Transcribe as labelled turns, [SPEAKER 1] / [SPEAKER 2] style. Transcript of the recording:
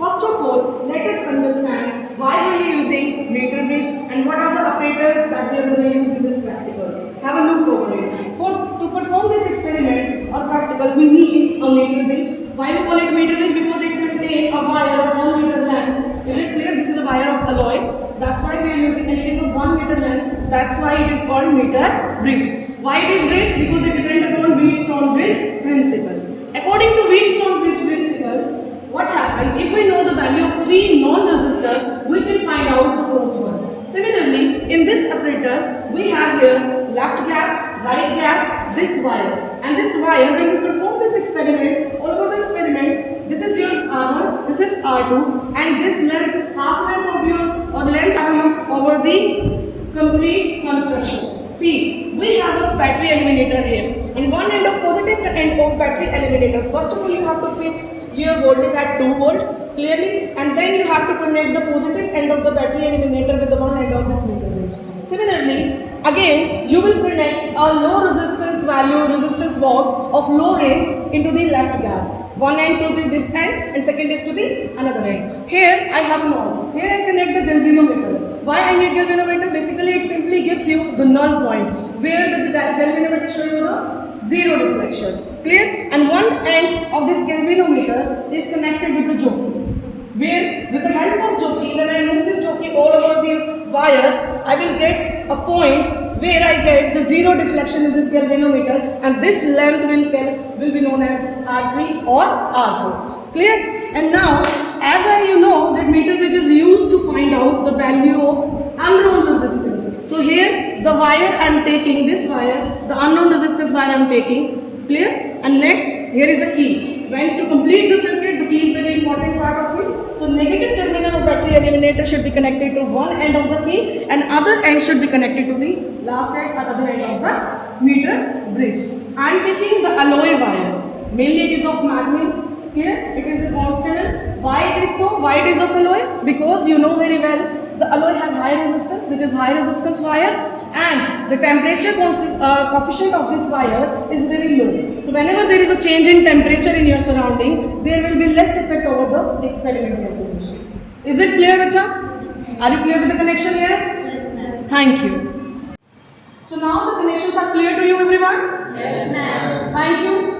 [SPEAKER 1] First of all, let us understand why we are using meter bridge and what are the operators that we are going to use in this practical. Have a look over it. To perform this experiment or practical, we need a meter bridge. Why we call it meter bridge? Because it contains a wire of 1 meter length. Is it clear? This is a wire of alloy. That's why we are using, and it is of 1 meter length. That's why it is called meter bridge. Why it is bridge? Because it depends upon Wheatstone bridge principle. According to Wheatstone bridge principle, what happens? If we know the value of 3 non-resistors, we can find out the fourth one. Similarly, in this apparatus, we have here left gap, right gap, this wire. And this wire, when you perform this experiment, all over the experiment, this is your R1, this is R2, and this length, half length of your, or length have a look over the complete construction. See, we have a battery eliminator here, and one end of positive end of battery eliminator. First of all, you have to fix your voltage at 2 volt clearly, and then you have to connect the positive end of the battery eliminator with the one end of this meter bridge. Similarly, again you will connect a low resistance value resistance box of low range into the left gap. One end to this end and second is to the another end. Here I have knob. Here I connect the galvanometer. Why I need galvanometer? Basically it simply gives you the null point where the galvanometer shows you the zero deflection. Clear? And one end of this galvanometer is connected with the jockey. Where with the help of jockey, when I move this jockey all over the wire, I will get a point where I get the zero deflection in this galvanometer, and this length will be known as R3 or R4. Clear? And now, as you know that meter bridge is used to find out the value of unknown resistance. So here the wire I am taking, this wire, the unknown resistance wire I am taking. Clear? And next, here is a key. When to complete the circuit, the key is very important part of it. So negative terminal of battery eliminator should be connected to one end of the key, and other end should be connected to the last end, other end of the meter bridge. I am taking the alloy wire. Mainly it is of magnet. Clear? It is a constant. Why it is so? Why it is of alloy? Because you know very well the alloy have high resistance. It is high resistance wire, and the temperature coefficient of this wire is very low. So whenever there is a change in temperature in your surrounding, there will be less effect over the experimental condition. Is it clear, bacha? Are you clear with the connection here?
[SPEAKER 2] Yes, ma'am.
[SPEAKER 1] Thank you. So now the connections are clear to you, everyone?
[SPEAKER 2] Yes, ma'am.
[SPEAKER 1] Thank you.